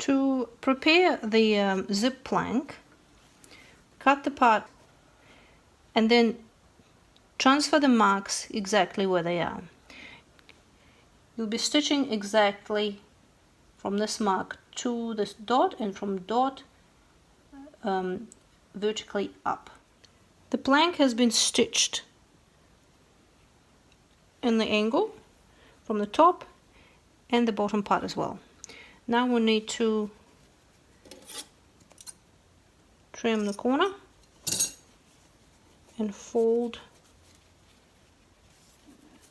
To prepare the zip plank, cut the part and then transfer the marks exactly where they are. You'll be stitching exactly from this mark to this dot and from dot vertically up. The plank has been stitched in the angle from the top and the bottom part as well. Now we need to trim the corner and fold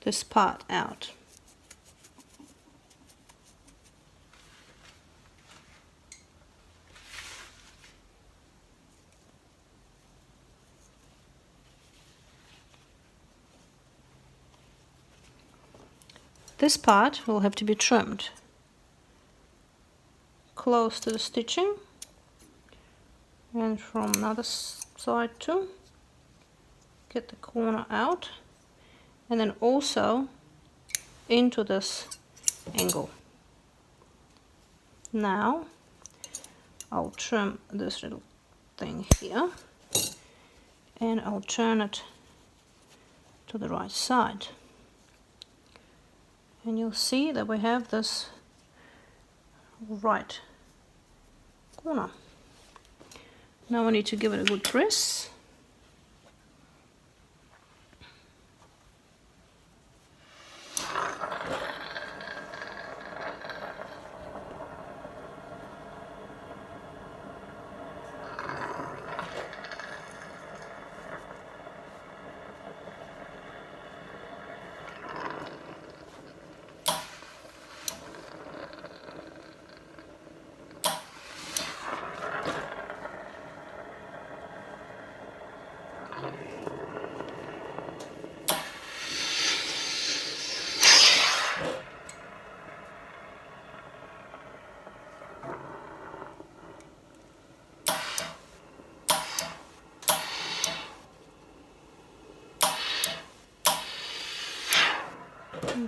this part out. This part will have to be trimmed close to the stitching, and from another side too. Get the corner out and then also into this angle. Now I'll trim this little thing here and I'll turn it to the right side, and you'll see that we have this right corner. Now I need to give it a good press.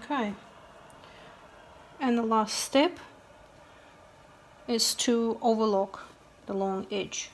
Okay, and the last step is to overlock the long edge.